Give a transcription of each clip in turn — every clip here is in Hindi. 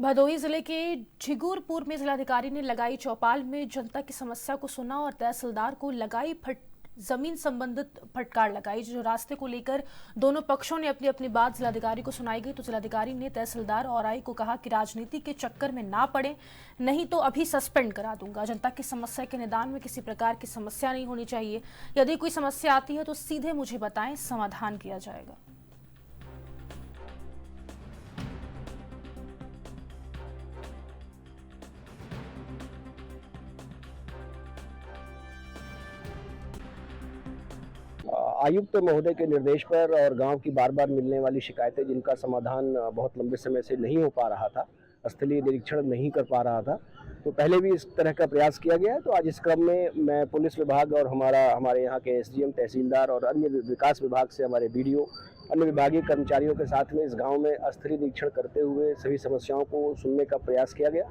भदोही जिले के झिगुरपुर में जिलाधिकारी ने लगाई चौपाल में जनता की समस्या को सुना और तहसीलदार को लगाई जमीन संबंधित फटकार लगाई। जो रास्ते को लेकर दोनों पक्षों ने अपनी अपनी बात जिलाधिकारी को सुनाई गई तो जिलाधिकारी ने तहसीलदार और आई को कहा कि राजनीति के चक्कर में ना पड़े, नहीं तो अभी सस्पेंड करा दूंगा। जनता की समस्या के निदान में किसी प्रकार की समस्या नहीं होनी चाहिए। यदि कोई समस्या आती है तो सीधे मुझे बताएं, समाधान किया जाएगा। आयुक्त महोदय के निर्देश पर और गांव की बार बार मिलने वाली शिकायतें जिनका समाधान बहुत लंबे समय से नहीं हो पा रहा था, स्थलीय निरीक्षण नहीं कर पा रहा था, तो पहले भी इस तरह का प्रयास किया गया है। तो आज इस क्रम में मैं पुलिस विभाग और हमारे यहाँ के एसडीएम, तहसीलदार और अन्य विकास विभाग से हमारे बीडीओ, अन्य विभागीय कर्मचारियों के साथ में इस गांव में स्थलीय निरीक्षण करते हुए सभी समस्याओं को सुनने का प्रयास किया गया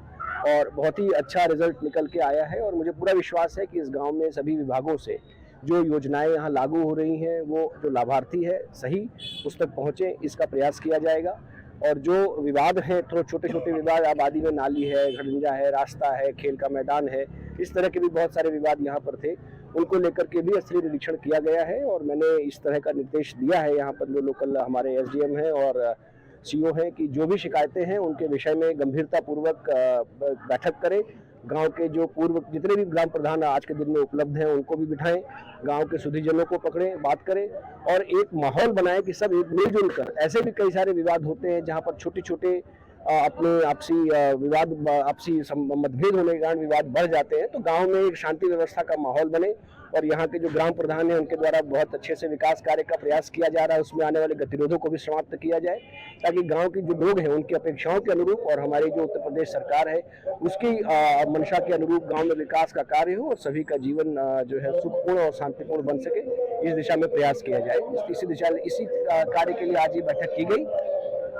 और बहुत ही अच्छा रिजल्ट निकल के आया है। और मुझे पूरा विश्वास है कि इस गाँव में सभी विभागों से जो योजनाएं यहाँ लागू हो रही हैं वो जो लाभार्थी है सही उस तक पहुँचे, इसका प्रयास किया जाएगा। और जो विवाद हैं, थोड़े छोटे छोटे विवाद, आबादी में नाली है, घड़ंजा है, रास्ता है, खेल का मैदान है, इस तरह के भी बहुत सारे विवाद यहाँ पर थे, उनको लेकर के भी स्थलीय निरीक्षण किया गया है। और मैंने इस तरह का निर्देश दिया है यहाँ पर जो लोकल हमारे एसडीएम हैं और सीओ हैं कि जो भी शिकायतें हैं उनके विषय में गंभीरतापूर्वक बैठक करें। गांव के जो पूर्व जितने भी ग्राम प्रधान आज के दिन में उपलब्ध हैं उनको भी बिठाएं, गांव के सुधीजनों को पकड़ें, बात करें और एक माहौल बनाएं कि सब मिलजुल कर। ऐसे भी कई सारे विवाद होते हैं जहां पर छोटे छोटे अपने आपसी विवाद, आपसी मतभेद होने के कारण विवाद बढ़ जाते हैं। तो गांव में एक शांति व्यवस्था का माहौल बने और यहाँ के जो ग्राम प्रधान हैं उनके द्वारा बहुत अच्छे से विकास कार्य का प्रयास किया जा रहा है, उसमें आने वाले गतिरोधों को भी समाप्त किया जाए ताकि गांव के जो लोग हैं उनकी अपेक्षाओं के अनुरूप और हमारी जो उत्तर प्रदेश सरकार है उसकी मंशा के अनुरूप गांव में विकास का कार्य हो और सभी का जीवन जो है सुखपूर्ण और शांतिपूर्ण बन सके, इस दिशा में प्रयास किया जाए। इसी कार्य के लिए आज ये बैठक की गई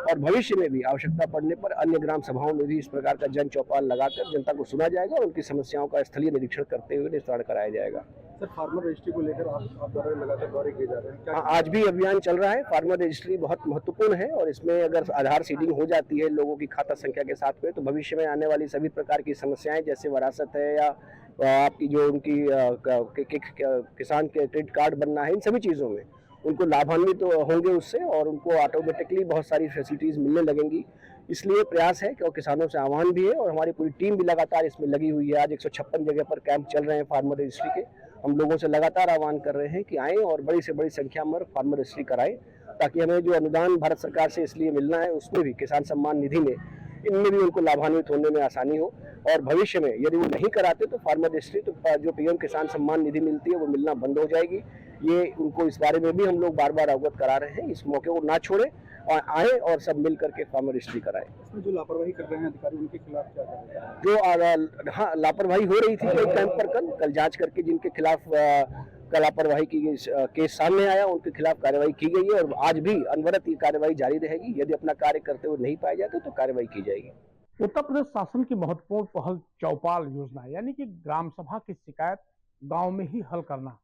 और भविष्य में भी आवश्यकता पड़ने पर अन्य ग्राम सभाओं में भी इस प्रकार का जन चौपाल लगाकर जनता को सुना जाएगा और उनकी समस्याओं का स्थलीय निरीक्षण करते हुए निस्तारण कराया जाएगा। सर, फार्मर रजिस्ट्री को लेकर आप द्वारा लगातार दौरे किए जा रहे हैं, हाँ, आज भी अभियान चल रहा है। फार्मर रजिस्ट्री बहुत महत्वपूर्ण है और इसमें अगर आधार सीडिंग हो जाती है लोगों की खाता संख्या के साथ में तो भविष्य में आने वाली सभी प्रकार की समस्याएं जैसे विरासत है या आपकी जो उनकी किसान के क्रेडिट कार्ड बनना है, इन सभी चीज़ों में उनको लाभान्वित तो होंगे उससे और उनको ऑटोमेटिकली बहुत सारी फैसिलिटीज़ मिलने लगेंगी। इसलिए प्रयास है कि और किसानों से आह्वान भी है और हमारी पूरी टीम भी लगातार इसमें लगी हुई है। आज 156 जगह पर कैंप चल रहे हैं फार्मर रजिस्ट्री के। हम लोगों से लगातार आह्वान कर रहे हैं कि आएँ और बड़ी से बड़ी संख्या में फार्मर रजिस्ट्री कराएं ताकि हमें जो अनुदान भारत सरकार से इसलिए मिलना है उसमें भी, किसान सम्मान निधि में, इनमें भी उनको लाभान्वित होने में आसानी हो। और भविष्य में यदि वो नहीं कराते तो फार्मर रजिस्ट्री तो जो पीएम किसान सम्मान निधि मिलती है वो मिलना बंद हो जाएगी। ये उनको इस बारे में भी हम लोग बार बार अवगत करा रहे हैं। इस मौके को ना छोड़े और आए और सब मिल करके फार्मर रजिस्ट्री कराएं। इसमें जो लापरवाही कर रहे हैं अधिकारी उनके खिलाफ क्या करेंगे? जो हाँ, लापरवाही हो रही थी कई कैंप पर कल जांच करके जिनके खिलाफ लापरवाही की केस सामने आया उनके खिलाफ कार्रवाई की गई है और आज भी अनवरत ये कार्रवाई जारी रहेगी। यदि अपना कार्य करते हुए नहीं पाए जाते तो कार्रवाई की जाएगी। उत्तर प्रदेश शासन की महत्वपूर्ण पहल चौपाल योजना यानी कि ग्राम सभा की शिकायत गांव में ही हल करना,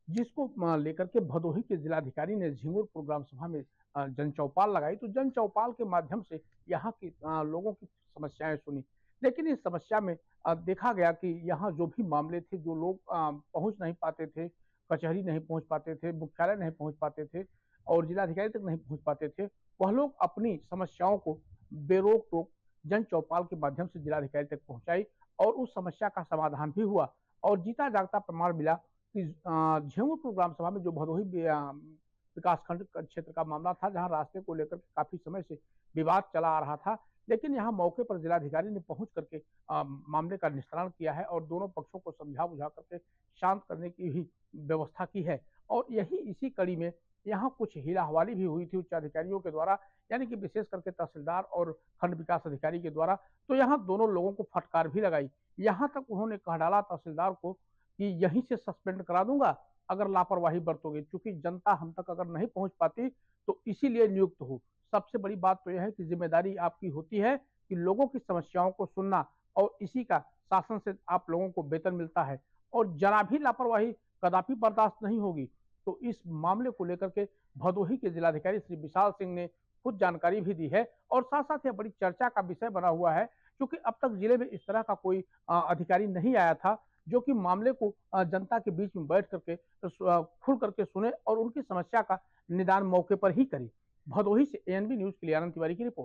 जिसको लेकर के भदोही के जिलाधिकारी ने झिंगुरपुर ग्राम सभा में जन चौपाल लगाई। तो जन चौपाल के माध्यम से यहाँ की लोगों की समस्याएं सुनी, लेकिन इस समस्या में देखा गया कि यहाँ जो भी मामले थे, जो लोग पहुंच नहीं पाते थे, कचहरी नहीं पहुंच पाते थे, मुख्यालय नहीं पहुंच पाते थे और जिलाधिकारी तक नहीं पहुंच पाते थे, वह लोग अपनी समस्याओं को बेरोक टोक जन चौपाल के माध्यम से जिलाधिकारी तक पहुंचाई और उस समस्या का समाधान भी हुआ और जीता जागता प्रमाण मिला कि झिंगुरपुर ग्राम सभा में जो भदोही विकासखंड क्षेत्र का मामला था, जहां रास्ते को लेकर काफी समय से विवाद चला आ रहा था, लेकिन यहां मौके पर जिलाधिकारी ने पहुंच करके मामले का निस्तारण किया है और दोनों पक्षों को समझा बुझा करके शांत करने की भी व्यवस्था की है। और यही इसी कड़ी में यहाँ कुछ हीला हवाली भी हुई थी उच्च अधिकारियों के द्वारा, यानी कि विशेष करके तहसीलदार और खंड विकास अधिकारी के द्वारा। तो यहाँ दोनों लोगों को फटकार भी लगाई। यहाँ तक उन्होंने कह डाला तहसीलदार को कि यहीं से सस्पेंड करा दूंगा अगर लापरवाही बरतोगे, क्योंकि जनता हम तक अगर नहीं पहुंच पाती तो इसीलिए नियुक्त हो। सबसे बड़ी बात तो यह है कि जिम्मेदारी आपकी होती है कि लोगों की समस्याओं को सुनना और इसी का शासन से आप लोगों को वेतन मिलता है और जरा भी लापरवाही कदापि बर्दाश्त नहीं होगी। तो इस मामले को लेकर के भदोही के जिलाधिकारी श्री विशाल सिंह ने खुद जानकारी भी दी है और साथ साथ यह बड़ी चर्चा का विषय बना हुआ है, क्योंकि अब तक जिले में इस तरह का कोई अधिकारी नहीं आया था जो कि मामले को जनता के बीच में बैठ करके खुल करके सुने और उनकी समस्या का निदान मौके पर ही करे। भदोही से एएनबी न्यूज के लिए आनंद तिवारी की रिपोर्ट।